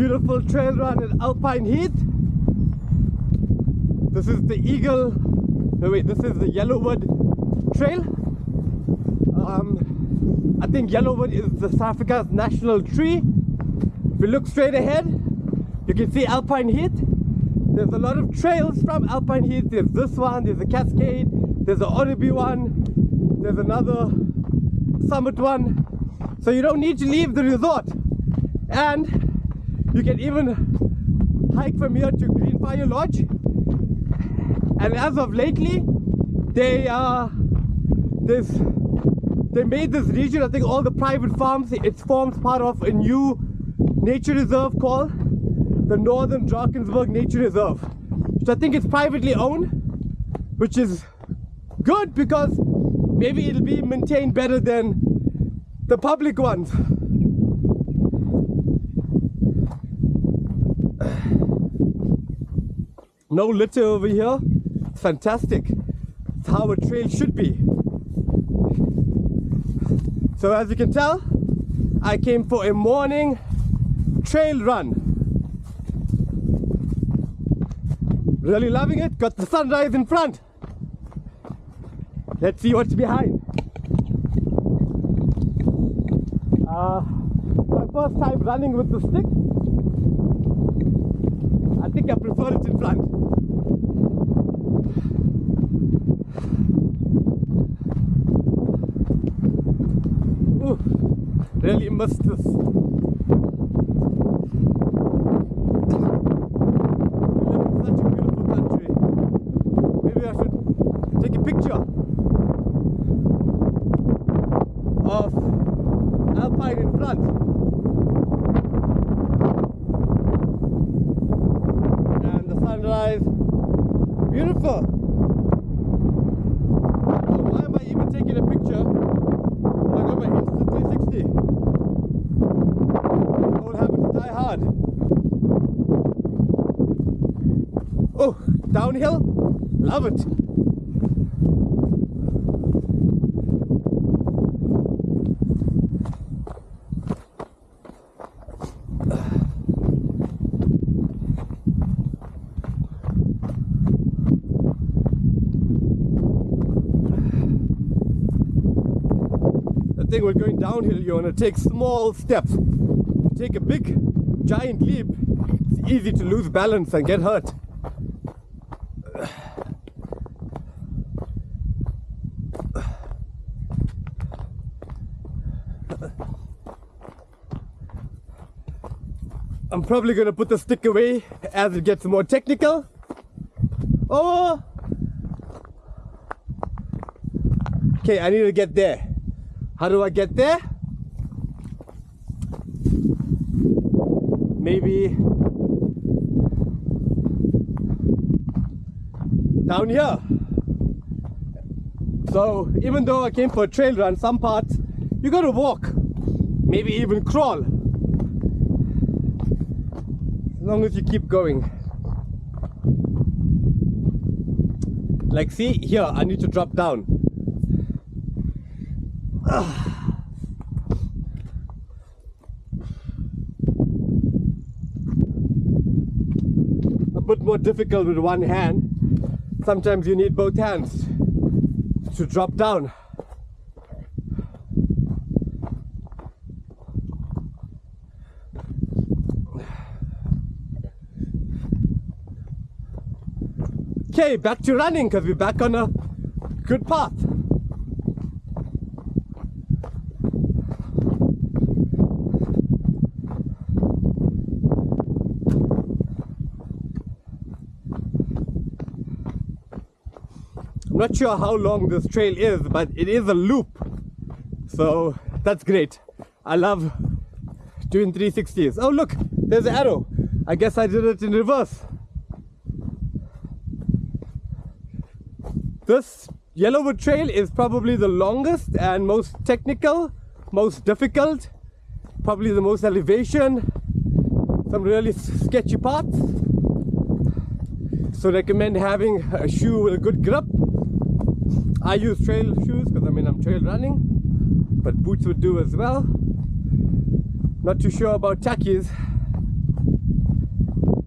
beautiful trail run at Alpine Heath. This is the Eagle, no wait, this is the Yellowwood Trail. I think Yellowwood is the South Africa's national tree. If you look straight ahead, you can see Alpine Heath. There's a lot of trails from Alpine Heath. There's this one, there's a Cascade, there's an Ottaby one, there's another Summit one. So you don't need to leave the resort. And you can even hike from here to Greenfire Lodge. And as of lately, they made this region, I think all the private farms, it forms part of a new nature reserve called the Northern Drakensberg Nature Reserve, which I think is privately owned, which is good because maybe it'll be maintained better than the public ones. No litter over here. It's fantastic. It's how a trail should be. So as you can tell, I came for a morning trail run. Really loving it. Got the sunrise in front. Let's see what's behind. My first time running with the stick. I think I prefer it in front. Ooh, really missed this. We live in such a beautiful country. Maybe I should take a picture of Alpine in front. And the sunrise. Beautiful. Oh, why am I even taking a picture? I got my instant 360. Old habit to die hard. Oh, downhill? Love it. Thing we're going downhill, you want to take small steps. Take a big giant leap, it's easy to lose balance and get hurt. I'm probably going to put the stick away as it gets more technical. Oh! Okay, I need to get there. How do I get there? Maybe down here. So even though I came for a trail run, some parts you gotta walk, maybe even crawl, as long as you keep going. Like see here, I need to drop down. A bit more difficult with one hand. Sometimes you need both hands to drop down. Okay, back to running because we're back on a good path. Not sure how long this trail is, but it is a loop, so that's great. I love doing 360s. Oh look, there's an arrow. I guess I did it in reverse. This Yellowwood Trail is probably the longest and most technical, most difficult, probably the most elevation, some really sketchy parts. So recommend having a shoe with a good grip. I use trail shoes because I'm trail running, but boots would do as well. Not too sure about tackies.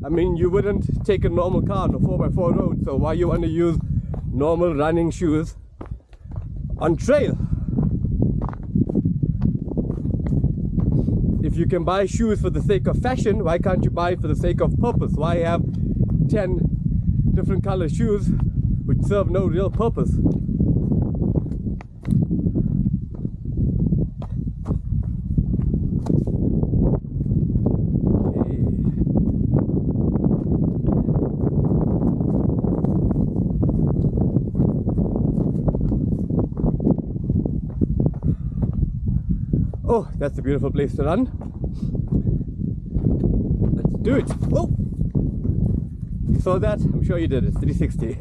I mean, you wouldn't take a normal car on a 4x4 road, so why you want to use normal running shoes on trail? If you can buy shoes for the sake of fashion, why can't you buy it for the sake of purpose? Why have 10 different color shoes which serve no real purpose? Oh, that's a beautiful place to run. Let's do it. Whoa! You saw that? I'm sure you did. It's 360.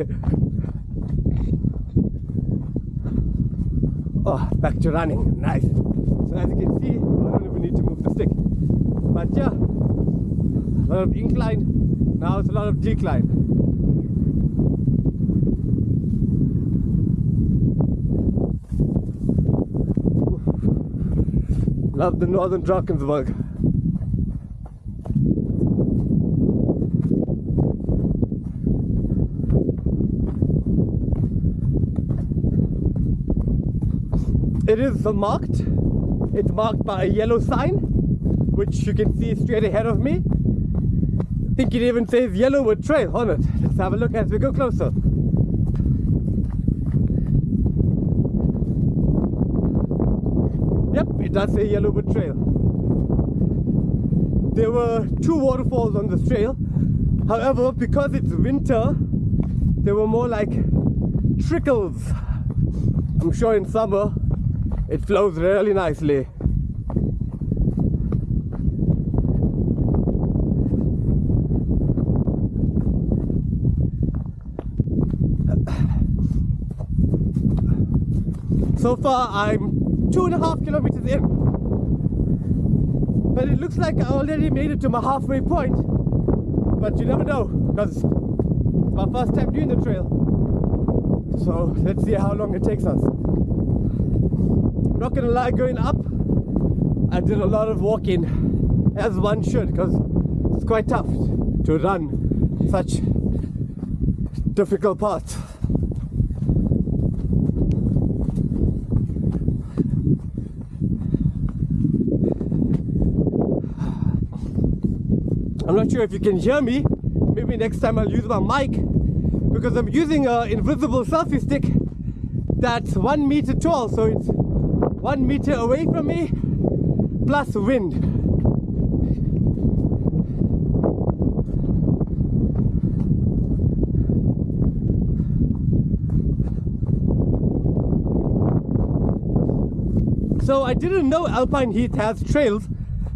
Oh, back to running. Nice. So as you can see, I don't even need to move the stick. But yeah, a lot of incline. Now it's a lot of decline. Love the northern Drakensberg. It is marked. It's marked by a yellow sign, which you can see straight ahead of me. I think it even says Yellowwood Trail on it. Let's have a look as we go closer. Yep, it does say Yellowwood Trail. There were 2 waterfalls on this trail. However, because it's winter, there were more like trickles. I'm sure in summer it flows really nicely. So far I'm 2.5 kilometers in, but it looks like I already made it to my halfway point, but you never know because it's my first time doing the trail, so let's see how long it takes us. Not gonna lie, going up I did a lot of walking, as one should, because it's quite tough to run such difficult paths. I'm not sure if you can hear me. Maybe next time I'll use my mic, because I'm using an invisible selfie stick that's 1 meter tall, so it's 1 meter away from me plus wind. So I didn't know Alpine Heath has trails.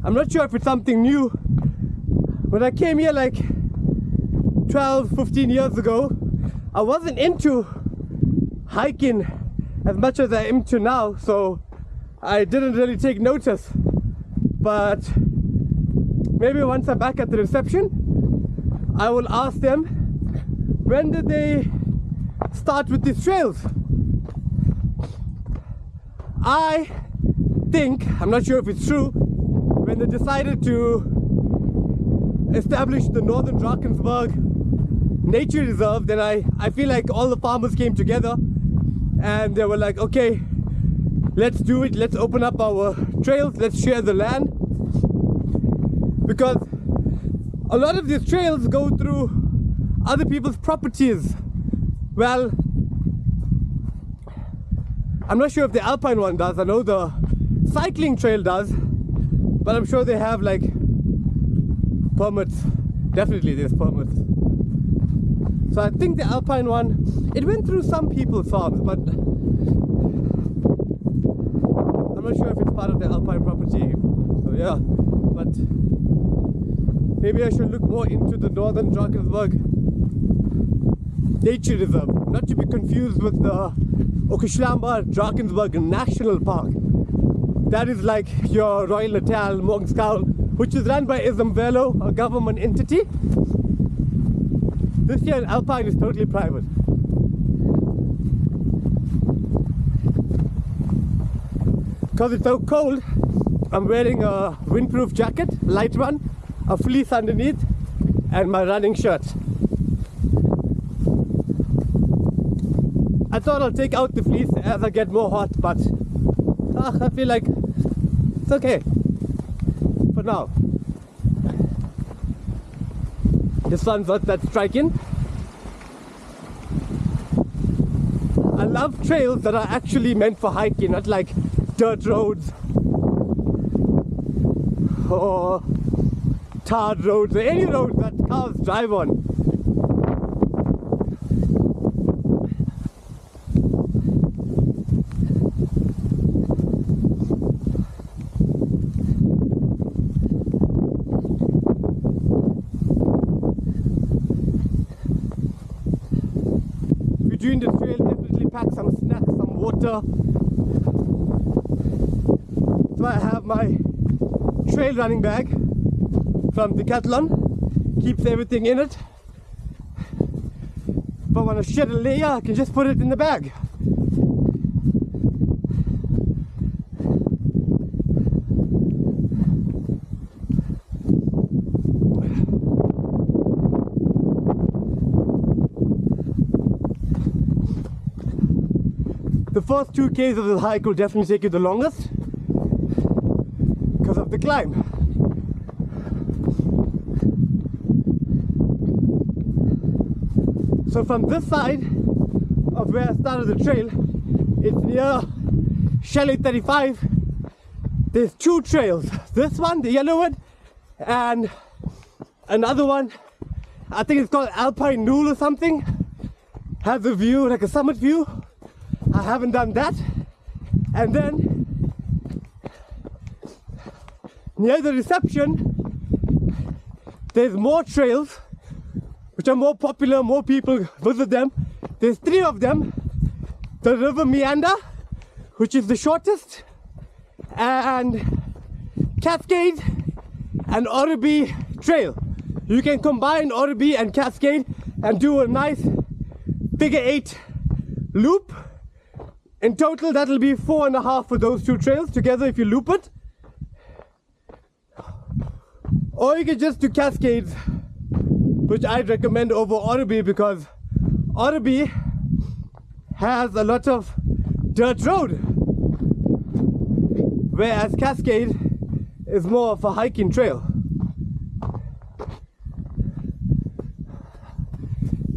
I'm not sure if it's something new. When I came here like 12-15 years ago, I wasn't into hiking as much as I am to now, so I didn't really take notice. But maybe once I'm back at the reception, I will ask them, when did they start with these trails? I think, I'm not sure if it's true, when they decided to establish the Northern Drakensberg Nature Reserve, then I feel like all the farmers came together and they were like, okay, let's do it, let's open up our trails, let's share the land. Because a lot of these trails go through other people's properties. Well, I'm not sure if the Alpine one does. I know the cycling trail does, but I'm sure they have like permits. Definitely there's permits. So I think the Alpine one, it went through some people's farms, but I'm not sure if it's part of the Alpine property. So yeah, but maybe I should look more into the Northern Drakensberg Nature Reserve, not to be confused with the Drakensberg National Park. That is like your Royal Natal, Morgenskal, which is run by Ismvelo, a government entity. This here in Alpine is totally private. Because it's so cold, I'm wearing a windproof jacket, light one, a fleece underneath, and my running shirt. I thought I'll take out the fleece as I get more hot, but I feel like it's okay for now. The sun's not that striking. I love trails that are actually meant for hiking, not like dirt roads or tarred roads or any roads that cars drive on. If you're doing the trail, definitely pack some snacks, some water. So I have my trail running bag from Decathlon, keeps everything in it. If I want to shed a layer, I can just put it in the bag. The first 2 Ks of the hike will definitely take you the longest because of the climb. So from this side of where I started the trail, it's near Chalet 35. There's 2 trails. This one, the yellow one, and another one, I think it's called Alpine or something. Has a view, like a summit view. I haven't done that. And then near the reception, there's more trails which are more popular, more people visit them. There's 3 of them. The River Meander, which is the shortest, and Cascade and Oribi Trail. You can combine Oribi and Cascade and do a nice figure 8 loop. In total, that'll be 4.5 for those 2 trails together if you loop it. Or you can just do Cascades, which I'd recommend over Oribi because Oribi has a lot of dirt road, whereas Cascade is more of a hiking trail.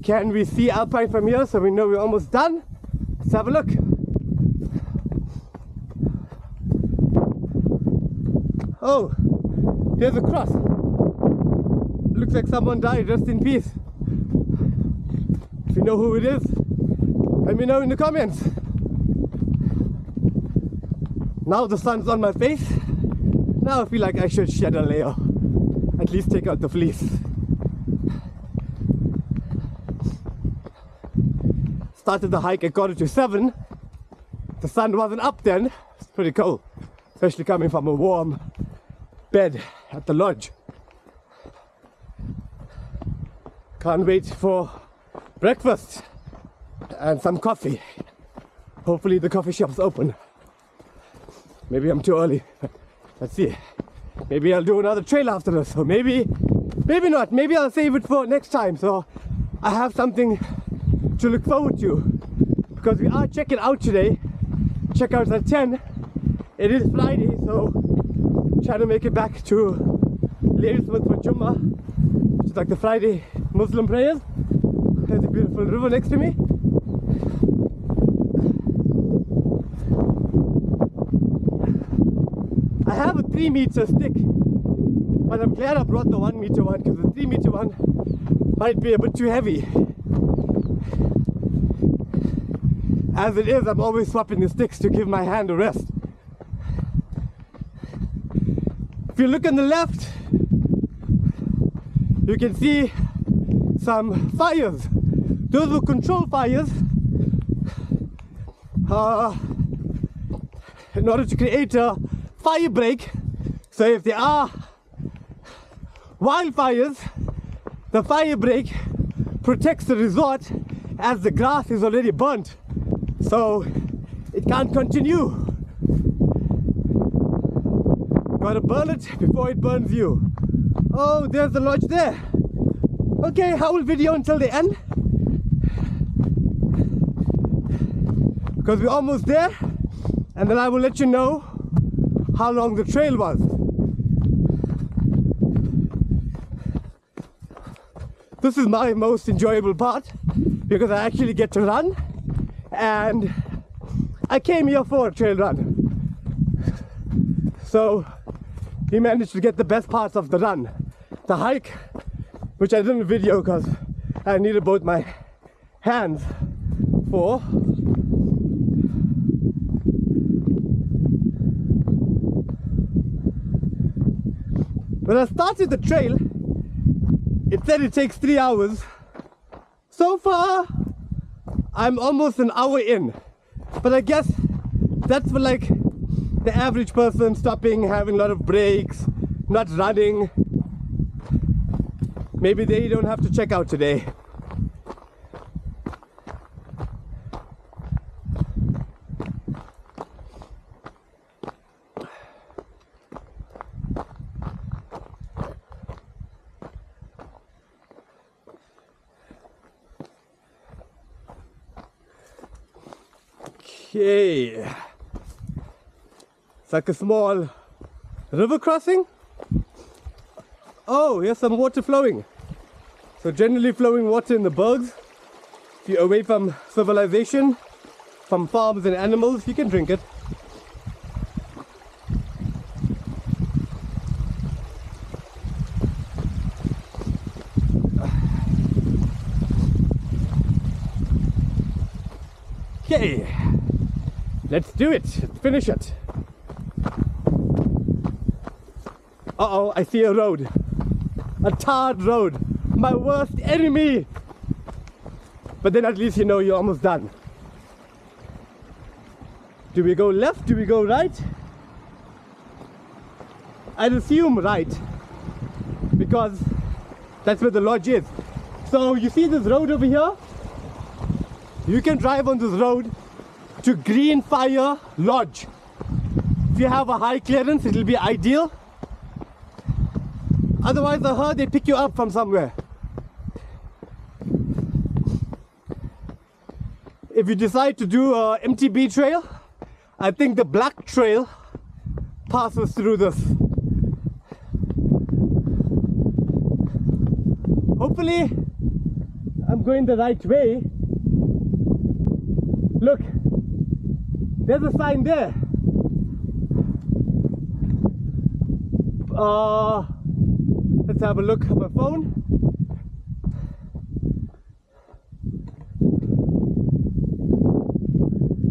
Can we see Alpine from here so we know we're almost done? Let's have a look. Oh, there's a cross. Looks like someone died, rest in peace. If you know who it is, let me know in the comments. Now the sun's on my face. Now I feel like I should shed a layer. At least take out the fleece. Started the hike at 6:45. The sun wasn't up then. It's pretty cold, especially coming from a warm bed at the lodge. Can't wait for breakfast and some coffee. Hopefully the coffee shop's open. Maybe I'm too early. Let's see. Maybe I'll do another trail after this, or maybe not. Maybe I'll save it for next time, so I have something to look forward to. Because we are checking out today. Checkout's at 10. It is Friday, so trying to make it back to Ladysmith for Jummah, which is like the Friday Muslim prayers. There's a beautiful river next to me. I have a 3-meter stick, but I'm glad I brought the 1-meter one because the 3-meter one might be a bit too heavy. As it is, I'm always swapping the sticks to give my hand a rest. If you look on the left, you can see some fires. Those were control fires in order to create a fire break. So if there are wildfires, the fire break protects the resort as the grass is already burnt, so it can't continue. Gotta burn it before it burns you. Oh, there's the lodge there. Okay, I will video until the end because we're almost there, and then I will let you know how long the trail was. This is my most enjoyable part because I actually get to run, and I came here for a trail run. So we managed to get the best parts of the run. The hike, which I didn't video because I needed both my hands for. When I started the trail, it said it takes 3 hours. So far, I'm almost an hour in. But I guess that's for like the average person, stopping, having a lot of breaks, not running. Maybe they don't have to check out today. Okay, it's like a small river crossing. Oh, here's some water flowing. So generally flowing water in the bergs. If you're away from civilization, from farms and animals, you can drink it. Okay, let's do it. Let's finish it. Uh-oh, I see a road. A tarred road. My worst enemy. But then at least you know you're almost done. Do we go left? Do we go right? I'd assume right, because that's where the lodge is. So you see this road over here? You can drive on this road to Greenfire Lodge. If you have a high clearance, it'll be ideal. Otherwise, I heard they pick you up from somewhere. If you decide to do a MTB trail, I think the Black Trail passes through this. Hopefully, I'm going the right way. Look, there's a sign there. Let's have a look at my phone.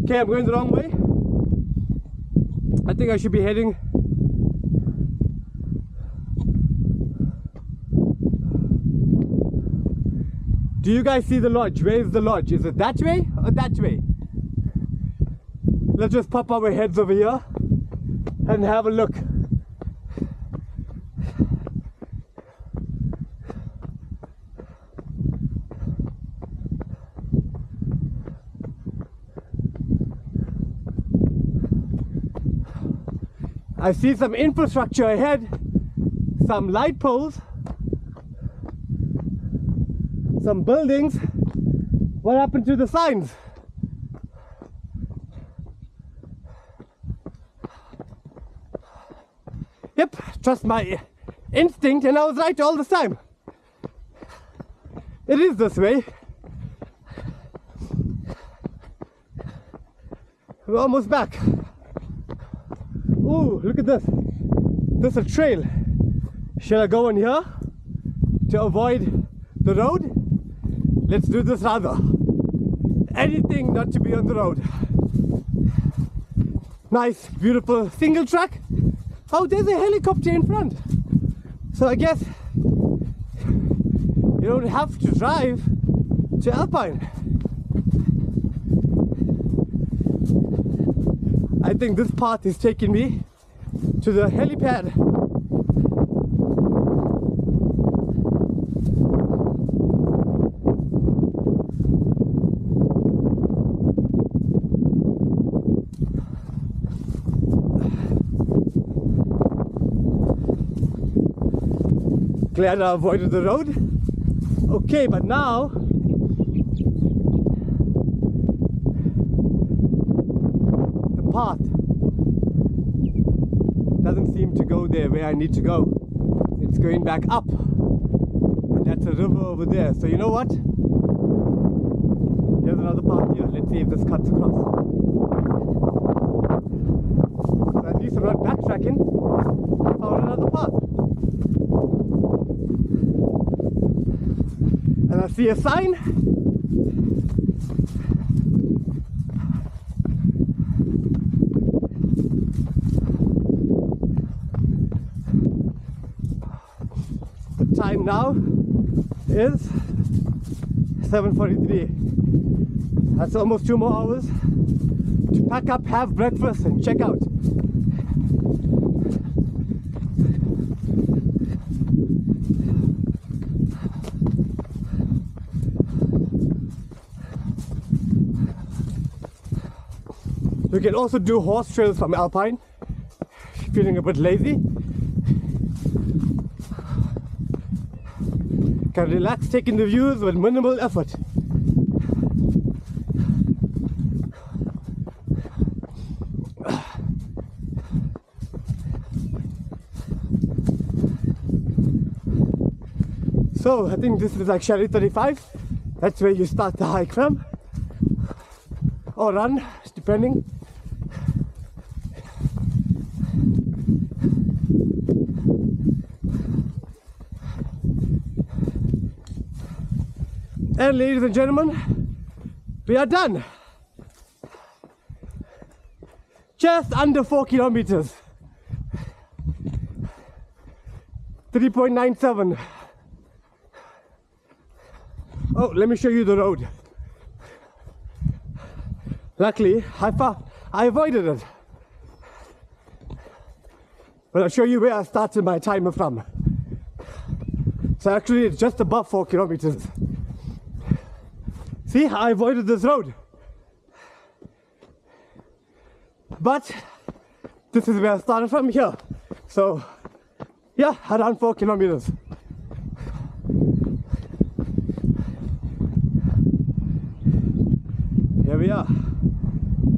Okay, I'm going the wrong way. I think I should be heading Do you guys see the lodge? Where is the lodge? Is it that way or that way? Let's just pop our heads over here and have a look. I see some infrastructure ahead, some light poles, some buildings. What happened to the signs? Yep, trust my instinct, and I was right all the time. It is this way. We're almost back. Ooh, look at this. There's a trail. Shall I go in here to avoid the road? Let's do this rather. Anything not to be on the road. Nice, beautiful single track. Oh, there's a helicopter in front. So I guess you don't have to drive to Alpine. I think this path is taking me to the helipad. Glad I avoided the road. Okay, but now the path doesn't seem to go there where I need to go. It's going back up, and that's a river over there. So you know what? Here's another path here. Let's see if this cuts across. So at least I'm not backtracking. I found another path. And I see a sign. The time now is 7:43. That's almost 2 more hours to pack up, have breakfast, and check out. You can also do horse trails from Alpine if you're feeling a bit lazy. Can relax taking the views with minimal effort. So I think this is like Sherry 35. That's where you start the hike from, or run, depending. And ladies and gentlemen, we are done. Just under 4 kilometers. 3.97. Oh, let me show you the road. Luckily, I avoided it. But I'll show you where I started my timer from. So actually, it's just above 4 kilometers. See, I avoided this road. But this is where I started from here. So, yeah, around 4 kilometers. Here we are.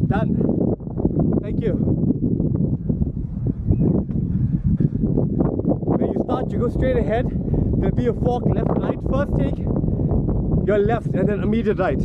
Done. Thank you. When you start, you go straight ahead. There'll be a fork left, right. First take your left and then immediate right.